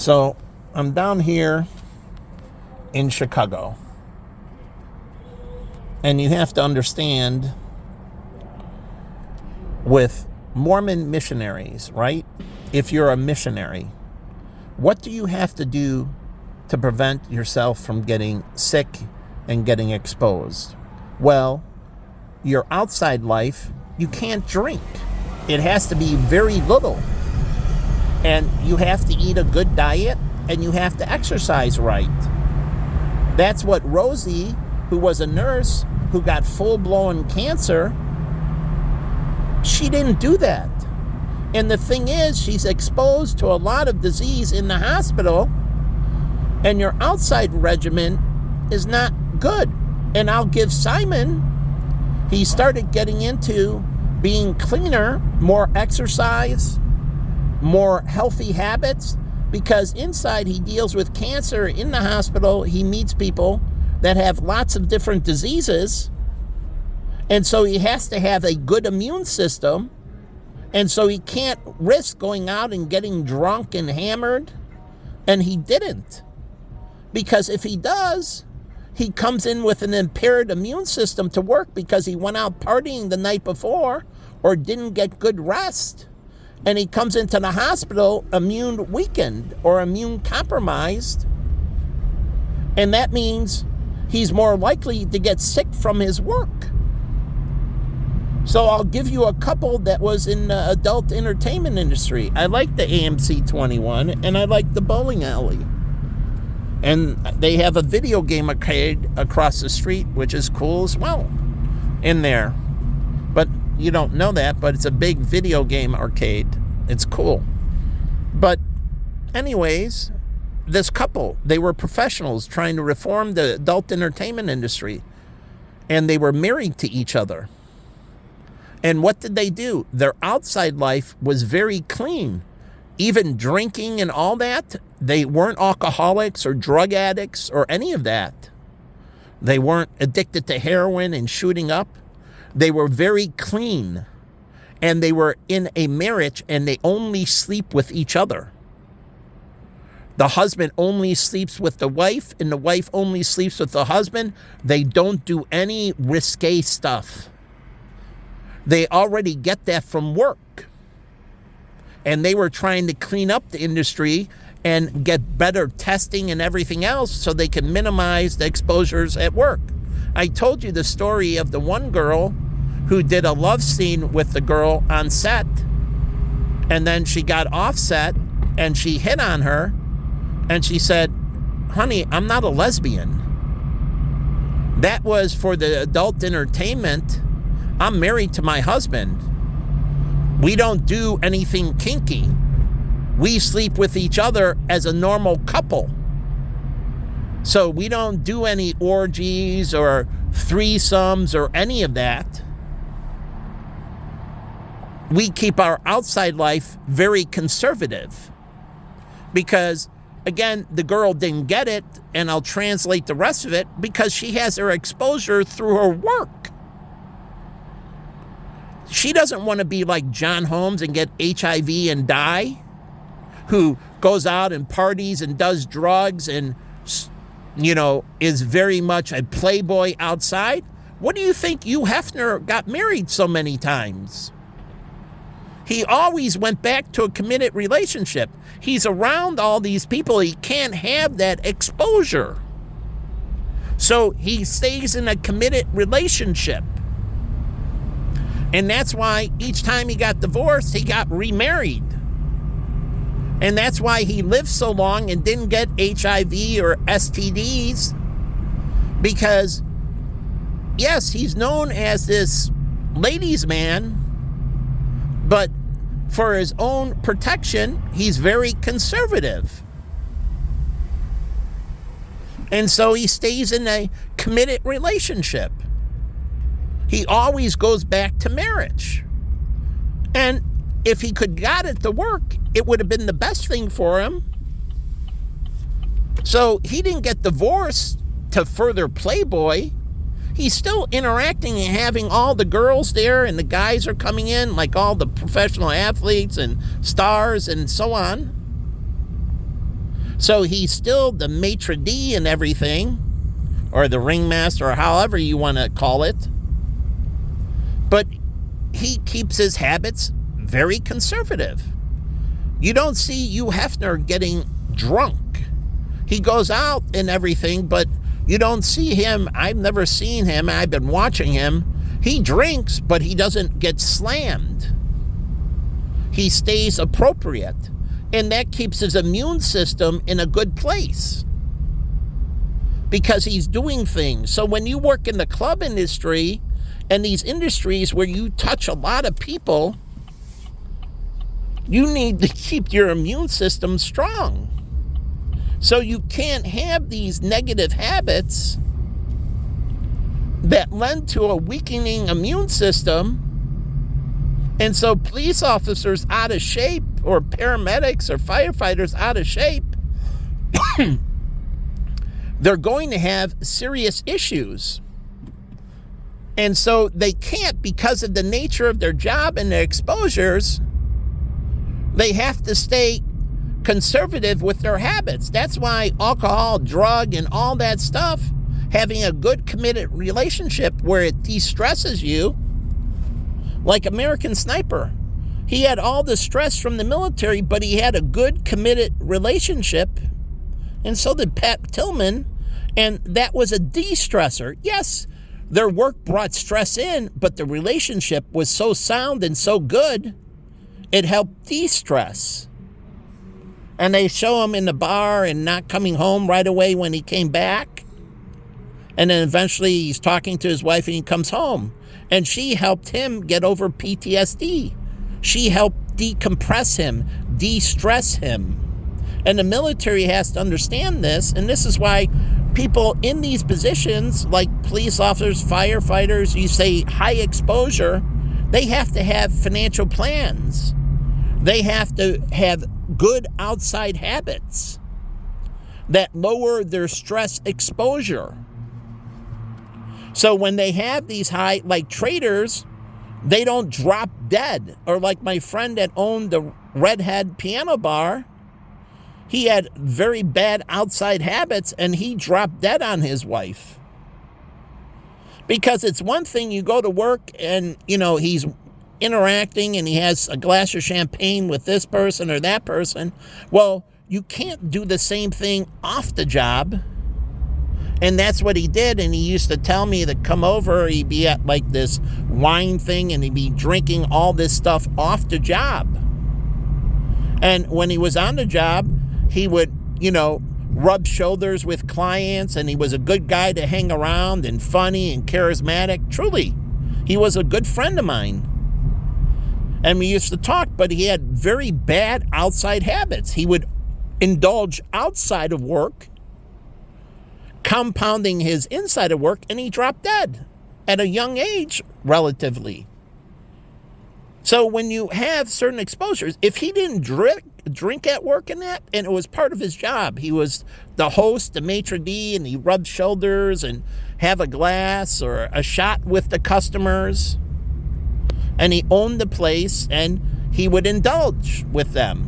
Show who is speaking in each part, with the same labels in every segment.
Speaker 1: So I'm down here in Chicago. And you have to understand, with Mormon missionaries, right? If you're a missionary, what do you have to do to prevent yourself from getting sick and getting exposed? Well, your outside life, you can't drink. It has to be very little. And you have to eat a good diet, and you have to exercise right. That's what Rosie, who was a nurse, who got full-blown cancer, she didn't do that. And the thing is, she's exposed to a lot of disease in the hospital, and your outside regimen is not good. And I'll give Simon, he started getting into being cleaner, more exercise, more healthy habits, because inside he deals with cancer in the hospital. He meets people that have lots of different diseases, and so he has to have a good immune system, and so he can't risk going out and getting drunk and hammered, and he didn't. Because if he does, he comes in with an impaired immune system to work because he went out partying the night before or didn't get good rest. And he comes into the hospital immune weakened or immune compromised. And that means he's more likely to get sick from his work. So I'll give you a couple that was in the adult entertainment industry. I like the AMC 21, and I like the bowling alley. And they have a video game arcade across the street, which is cool as well, in there. But you don't know that, but it's a big video game arcade. It's cool. But anyways, this couple, they were professionals trying to reform the adult entertainment industry. And they were married to each other. And what did they do? Their outside life was very clean. Even drinking and all that, they weren't alcoholics or drug addicts or any of that. They weren't addicted to heroin and shooting up. They were very clean. And they were in a marriage, and they only sleep with each other. The husband only sleeps with the wife, and the wife only sleeps with the husband. They don't do any risque stuff. They already get that from work. And they were trying to clean up the industry and get better testing and everything else so they can minimize the exposures at work. I told you the story of the one girl who did a love scene with the girl on set, and then she got off set and she hit on her, and she said, "Honey, I'm not a lesbian." That was for the adult entertainment. I'm married to my husband. We don't do anything kinky. We sleep with each other as a normal couple. So we don't do any orgies or threesomes or any of that. We keep our outside life very conservative. Because, again, the girl didn't get it, and I'll translate the rest of it, because she has her exposure through her work. She doesn't want to be like John Holmes and get HIV and die, who goes out and parties and does drugs and, is very much a playboy outside. What do you think Hugh Hefner got married so many times? He always went back to a committed relationship. He's around all these people. He can't have that exposure. So he stays in a committed relationship. And that's why each time he got divorced, he got remarried. And that's why he lived so long and didn't get HIV or STDs. Because, yes, he's known as this ladies' man, but for his own protection, he's very conservative. And so he stays in a committed relationship. He always goes back to marriage. And if he could got it to work, it would have been the best thing for him. So he didn't get divorced to further playboy. He's still interacting and having all the girls there, and the guys are coming in, like all the professional athletes and stars and so on. So he's still the maitre d' and everything, or the ringmaster, or however you want to call it. But he keeps his habits very conservative. You don't see Hugh Hefner getting drunk. He goes out and everything, but you don't see him. I've never seen him. I've been watching him. He drinks, but he doesn't get slammed. He stays appropriate. And that keeps his immune system in a good place because he's doing things. So when you work in the club industry and these industries where you touch a lot of people, you need to keep your immune system strong. So you can't have these negative habits that lend to a weakening immune system. And so police officers out of shape, or paramedics or firefighters out of shape, they're going to have serious issues. And so they can't, because of the nature of their job and their exposures, they have to stay conservative with their habits. That's why alcohol, drug, and all that stuff, having a good committed relationship where it de-stresses you, like American Sniper. He had all the stress from the military, but he had a good committed relationship. And so did Pat Tillman. And that was a de-stressor. Yes, their work brought stress in, but the relationship was so sound and so good, it helped de-stress. And they show him in the bar and not coming home right away when he came back. And then eventually he's talking to his wife and he comes home. And she helped him get over PTSD. She helped decompress him, de-stress him. And the military has to understand this. And this is why people in these positions, like police officers, firefighters, you say high exposure, they have to have financial plans. They have to have good outside habits that lower their stress exposure. So when they have these high, like traders, they don't drop dead. Or like my friend that owned the Redhead Piano Bar, he had very bad outside habits and he dropped dead on his wife. Because it's one thing you go to work and, he's interacting and he has a glass of champagne with this person or that person. Well, you can't do the same thing off the job. And that's what he did. And he used to tell me to come over. He'd be at like this wine thing and he'd be drinking all this stuff off the job. And when he was on the job, he would, rub shoulders with clients. And he was a good guy to hang around and funny and charismatic. Truly, he was a good friend of mine. And we used to talk, but he had very bad outside habits. He would indulge outside of work, compounding his inside of work, and he dropped dead at a young age, relatively. So when you have certain exposures, if he didn't drink at work and that, and it was part of his job, he was the host, the maitre d', and he rubbed shoulders and have a glass or a shot with the customers, and he owned the place and he would indulge with them.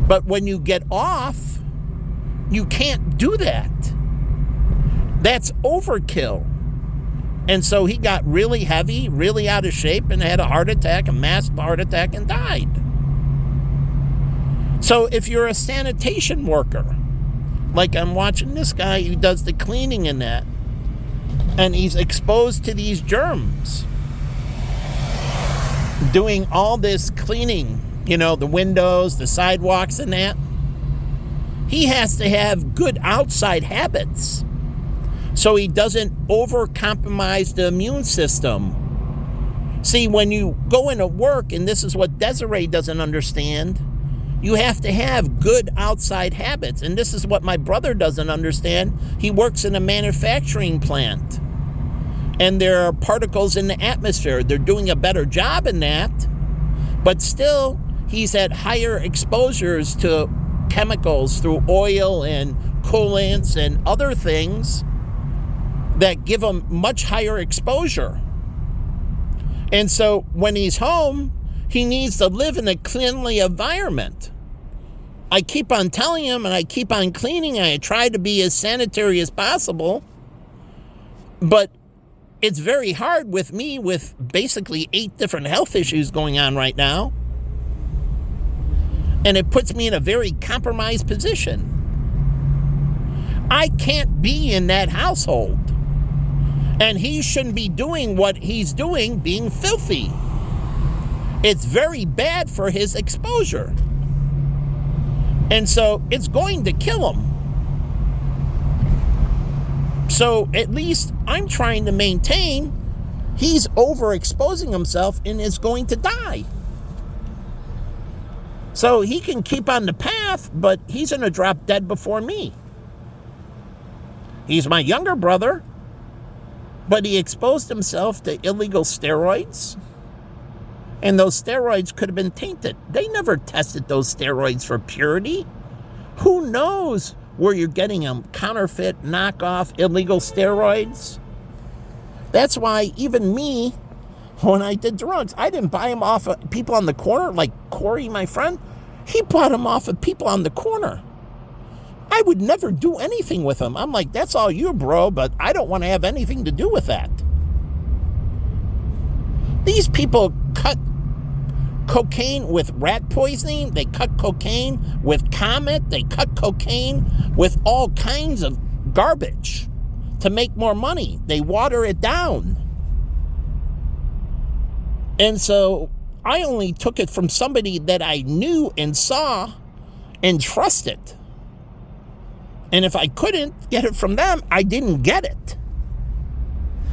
Speaker 1: But when you get off, you can't do that. That's overkill. And so he got really heavy, really out of shape, and had a heart attack, a massive heart attack, and died. So if you're a sanitation worker, like I'm watching this guy who does the cleaning in that, and he's exposed to these germs, doing all this cleaning, the windows, the sidewalks and that, he has to have good outside habits so he doesn't overcompromise the immune system. See, when you go into work, and this is what Desiree doesn't understand, you have to have good outside habits. And this is what my brother doesn't understand. He works in a manufacturing plant. And there are particles in the atmosphere. They're doing a better job in that. But still, he's at higher exposures to chemicals through oil and coolants and other things that give him much higher exposure. And so when he's home, he needs to live in a cleanly environment. I keep on telling him, and I keep on cleaning. I try to be as sanitary as possible. But it's very hard with me with basically 8 different health issues going on right now. And it puts me in a very compromised position. I can't be in that household. And he shouldn't be doing what he's doing, being filthy. It's very bad for his exposure. And so it's going to kill him. So at least I'm trying to maintain he's overexposing himself and is going to die. So he can keep on the path, but he's going to drop dead before me. He's my younger brother, but he exposed himself to illegal steroids. And those steroids could have been tainted. They never tested those steroids for purity. Who knows where you're getting them? Counterfeit, knockoff, illegal steroids. That's why even me, when I did drugs, I didn't buy them off of people on the corner, like Corey, my friend. He bought them off of people on the corner. I would never do anything with them. I'm like, that's all you, bro, but I don't want to have anything to do with that. These people cut cocaine with rat poisoning. They cut cocaine with Comet. They cut cocaine with all kinds of garbage to make more money. They water it down. And so I only took it from somebody that I knew and saw and trusted. And if I couldn't get it from them, I didn't get it.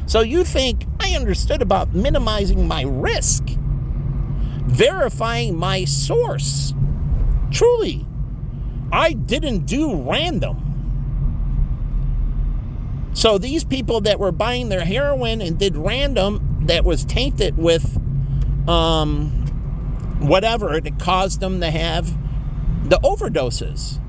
Speaker 1: So you think I understood about minimizing my risk, verifying my source. Truly, I didn't do random. So these people that were buying their heroin and did random that was tainted with whatever that caused them to have the overdoses.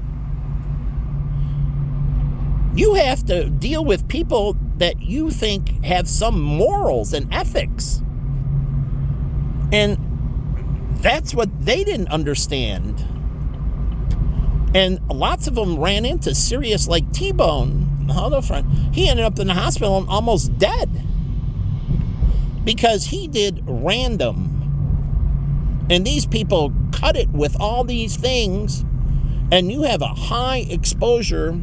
Speaker 1: You have to deal with people that you think have some morals and ethics. And that's what they didn't understand. And lots of them ran into serious, like T-Bone, the other friend. He ended up in the hospital and almost dead because he did random. And these people cut it with all these things, and you have a high exposure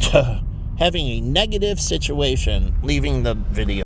Speaker 1: to having a negative situation. Leaving the video.